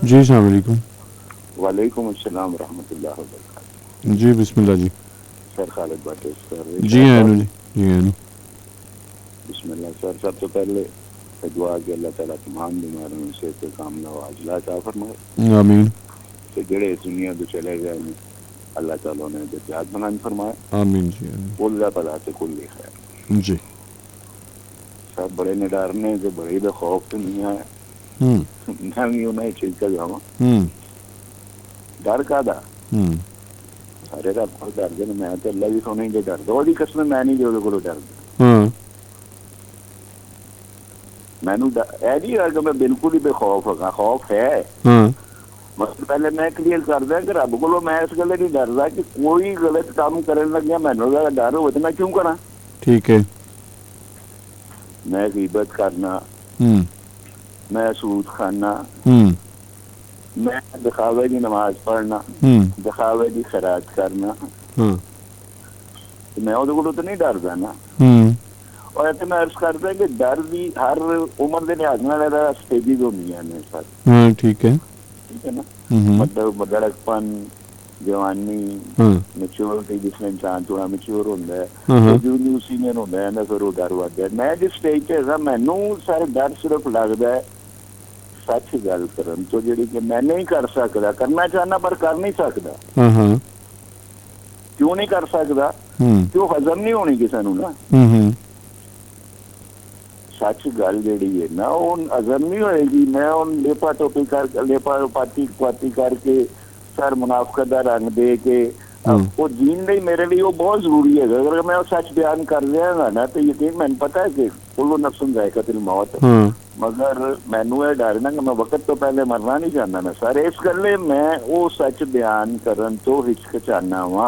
जी अस्सलाम वालेकुम। वालेकुम अस्सलाम रहमतुल्लाह व बरकातहू। जी बिस्मिल्लाह जी। सर खालिद भट्ट सर जी रिशाद आनू साहब। जी। जी आनू। बिस्मिल्लाह सर, सब तो पहले दुआ कि अल्लाह ताला तमाम बीमारों से तो कामना व आजला अता फरमाए आमीन। ते जेड़े इस दुनिया तो चले गए हैं अल्लाह ताला ने जन्नत बनान फरमाए। आमीन जी आमीन। कुल दा भला ते कुल खैर। जी। सब बड़े निडर ने ते बड़े बेखौफ तो नहीं है। मैं भी उन्हें चीज का जावा डर कादा सारे रब को डरदे ने, मैं तो अल्लाह भी सोने जो डरदा ओदी कसम मैं नहीं जो को डरदा। हाँ मैनू ऐ नहीं है कि मैं बिल्कुल ही बेखौफ हाँ, खौफ है हाँ मतलब पहले मैं क्लीयर कर दिया कि रब को मैं इस गल नहीं डरदा कि कोई गलत काम करने लग गया मैनू डर हो तो मैं क्यों करा। ठीक है। मैं गीबत करना, मैं सूद खाना, मैं दिखावे की नमाज पढ़ना, दिखावे की खैरात करना, तो मैं वो तो नहीं डरदा ना। और ऐसे मैं अर्ज करता कि डर भी हर उम्र के लिहाज नाल स्टेजिज होंदियां ने सर। हाँ ठीक है। ठीक है ना, मतलब लड़कपन, जवानी, मैच्योरिटी जिसमें इंसान थोड़ा मैच्योर होता है, जूनियर सीनियर होता है ना, फिर वो डर बढ़ता है। मैं जिस स्टेज पे है मैनू सारे डर सिर्फ लगता है सच गल करन तो, जी कि मैं नहीं कर सकता, करना चाहना पर कर नहीं सकता। क्यों नहीं कर सकता? क्यों हजम नहीं होनी किसी नू ना। सच गल जी है ना उन हजम नहीं होएगी। मैं उन लेपा टोपी कर लेपा पाती करके सर मुनाफकत का रंग दे के वो जीन नहीं मेरे लिए वो बहुत जरूरी है। अगर मैं वो सच बयान कर रहा ना तो यकीन मैंने पता है कि कुल्लू नफ्सुन ज़ायक़तुल मौत, मगर मैनू ये डर ना कि मैं वक्त तो पहले मरना नहीं चाहता ना सर। इस गले मैं वो सच बयान करन तो हिचकिचाना वा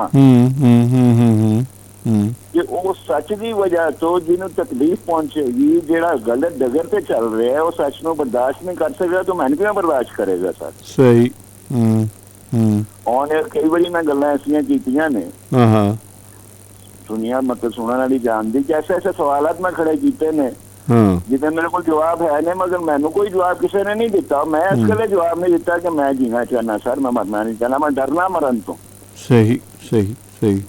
कि वो सच की वजह तो जिन्हों तकलीफ पहुंचेगी, जेड़ा गलत डगर से चल रहा है वो सच को बर्दाश्त नहीं कर सकता तो मैंने क्यों बर्दाश्त करेगा सर। सही। और कई बार मैं गल्लां ऐसियां कीतियां ने दुनिया मतलब सुनने वाली जानती कि ऐसे ऐसे सवालात मैं खड़े किए ने जिसे मेरे को जवाब है नहीं, मगर मैनू कोई जवाब किसी ने नहीं दिता। मैं इस गले जवाब नहीं दिता कि मैं जीना चाहना सर, मैं मरना नहीं चाहना, मैं डरना मरन तो। सही सही सही।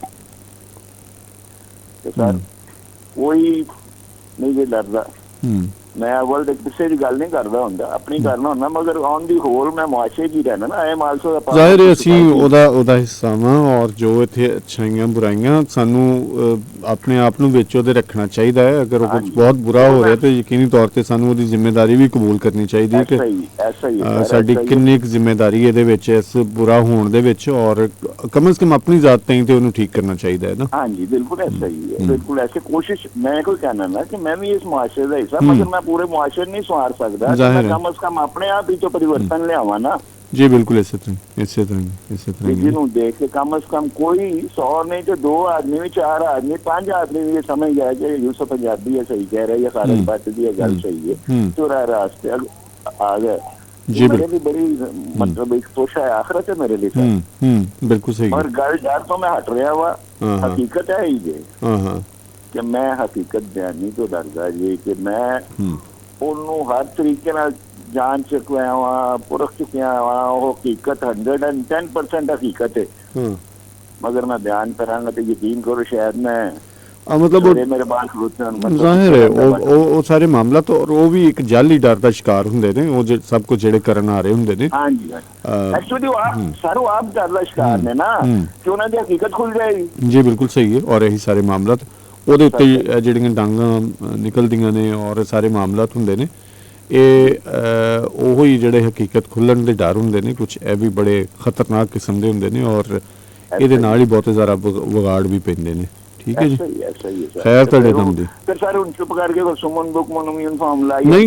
सर कोई नहीं जे डरदा। मैं वर्ल्ड किसी की गल नहीं करता होंदा, अपनी करना होंदा, मगर ऑन दी होल मैं मुआशरे च ही रहना ना। आई एम आल्सो ਜ਼ਾਹਿਰ ਹੈ ਅਸੀਂ ਉਹਦਾ ਹਿੱਸਾ ਵਾਂ ਔਰ ਜੋ ਇੱਥੇ ਅੱਛਾਈਆਂ ਬੁਰਾਈਆਂ ਸਾਨੂੰ ਆਪਣੇ ਆਪ ਨੂੰ ਵਿੱਚ ਉਹਦੇ ਰੱਖਣਾ ਚਾਹੀਦਾ ਹੈ। ਅਗਰ ਉਹ ਕੁਝ ਬਹੁਤ ਬੁਰਾ ਹੋ ਰਿਹਾ ਤਾਂ ਯਕੀਨੀ ਤੌਰ ਤੇ ਸਾਨੂੰ ਉਹਦੀ ਜ਼ਿੰਮੇਵਾਰੀ ਵੀ ਕਬੂਲ ਕਰਨੀ ਚਾਹੀਦੀ ਹੈ ਕਿ ਸਾਡੀ ਕਿੰਨੀ ਕੁ ਜ਼ਿੰਮੇਵਾਰੀ ਇਹਦੇ ਵਿੱਚ ਇਸ ਬੁਰਾ ਹੋਣ ਦੇ ਵਿੱਚ, ਔਰ ਕਮ ਸੇ ਕਮ ਆਪਣੀ ਜ਼ਾਤ ਤਾਈਂ ਤੇ ਉਹਨੂੰ ਠੀਕ ਕਰਨਾ ਚਾਹੀਦਾ ਹੈ ਨਾ। हाँ जी बिल्कुल ऐसा ही है, बिल्कुल ऐसे कोशिश मैं कोई कहना ना कि मैं भी इस मुआशरे का हिस्सा, मगर मैं पूरे मुआशरे नहीं संवार सकता, कम अज कम अपने आप ही तो परिवर्तन लियावा ना। जी बिल्कुल इसी तरह जिन्हों देख के कम अज कम कोई 100 नहीं तो 2 आदमी भी, 4 आदमी, 5 आदमी भी ये समझ जाए कि यूसुफ पंजाबी है सही कह रहे हैं या खालिद भट्ट की गल सही है तो रास्ते आ गए। जी मेरे लिए बड़ी मतलब एक तोशा है, आखिरत है मेरे लिए बिल्कुल सही। और गल डर तो मैं हट रहा हुआ, हकीकत है ही ये कि मैं हकीकत बयानी तो डरदा जी कि मैं उन्होंने हर तरीके नाल जान चुकिया वा, पुरख चुकिया वा। हकीकत 110% हकीकत है, मगर मैं बयान करांगा तो यकीन करो शायद मैं मतलब मेरे बाल खलोते ਜ਼ਾਹਿਰ ਹੈ ਉਹ ਸਾਰੇ ਮਾਮਲਾ तो ਉਹ ਵੀ ਇੱਕ ਜਾਲੀ ਡਰ ਦਾ ਸ਼ਿਕਾਰ ਹੁੰਦੇ ਨੇ ਉਹ ਸਭ ਕੁਝ ਜਿਹੜੇ ਕਰਨ ਆ ਰਹੇ ਹੁੰਦੇ ਨੇ। हाँ जी एक्चुअली आप सारो आप डर ਦਾ ਸ਼ਿਕਾਰ ਨੇ ਨਾ ਕਿ ਉਹਨਾਂ ਦੀ ਹਕੀਕਤ ਖੁੱਲ ਜਾਏਗੀ। ਜੀ ਬਿਲਕੁਲ ਸਹੀ ਹੈ। ਔਰ ਇਹੀ ਸਾਰੇ ਮਾਮਲਾ ਉਹਦੇ ਉੱਤੇ ਜਿਹੜੀਆਂ ਡਾਂਗਾਂ ਨਿਕਲਦੀਆਂ ਨੇ ਔਰ ਸਾਰੇ ਮਾਮਲਾ ਹੁੰਦੇ ਨੇ ਇਹ ਉਹੋ ਹੀ ਜਿਹੜੇ ਹਕੀਕਤ ਖੁੱਲਣ ਦੇ ਡਰ ਹੁੰਦੇ ਨੇ, ਕੁਝ ਇਹ ਵੀ ਬੜੇ ਖਤਰਨਾਕ ਕਿਸਮ ਦੇ ਹੁੰਦੇ ਨੇ ਔਰ ਇਹਦੇ ਨਾਲ ਹੀ ਬਹੁਤੇ ਜ਼ਿਆਦਾ ਵਿਗਾੜ ਵੀ ਪੈਂਦੇ ਨੇ। ठीक है जी, खैर ਤੁਹਾਡੇ ਦਮ ਦੀ। ਫਿਰ ਸਾਰੇ ਹੁਣ ਚੁੱਪ ਕਰਕੇ ਬਸ ਸੁਮਨ ਬੁੱਕ ਨੂੰ ਯੂਨੀਫਾਰਮ ਲਾਈ ਨਹੀਂ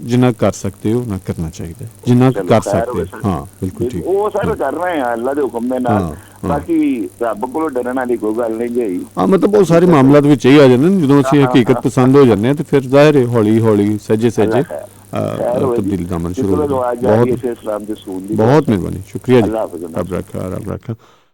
ਜਿੰਨਾ ਕਰ ਸਕਦੇ ਹੋ ਨਾ ਕਰਨਾ ਚਾਹੀਦਾ, ਜਿੰਨਾ ਕਰ ਸਕਦੇ ਹੋ। ਹਾਂ ਬਿਲਕੁਲ ਠੀਕ, ਉਹ ਸਾਰੇ ਕਰ ਰਹੇ ਆ ਅੱਲਾ ਦੇ ਹੁਕਮ ਦੇ ਨਾਲ। ਬਾਕੀ ਰੱਬ ਕੋਲੋਂ ਡਰਨ ਵਾਲੀ ਕੋਈ ਗੱਲ ਨਹੀਂ ਗਈ। ਹਾਂ ਮਤਲਬ ਉਹ ਸਾਰੇ ਮਾਮਲਾਤ ਵਿੱਚ ਹੀ ਆ ਜਾਂਦੇ ਨੇ ਜਦੋਂ ਅਸੀਂ ਹਕੀਕਤ ਪਸੰਦ ਹੋ ਜਾਂਦੇ ਹਾਂ ਤੇ ਫਿਰ ਜ਼ਾਹਿਰ ਹੈ ਹੌਲੀ ਹੌਲੀ ਸਹਿਜੇ ਤਬਦੀਲੀ ਦਾ ਅਮਲ ਸ਼ੁਰੂ ਹੋ ਜਾਂਦਾ। ਬਹੁਤ ਮਿਹਰਬਾਨੀ, ਸ਼ੁਕਰੀਆ ਜੀ। ਰੱਬ ਰੱਖਾ।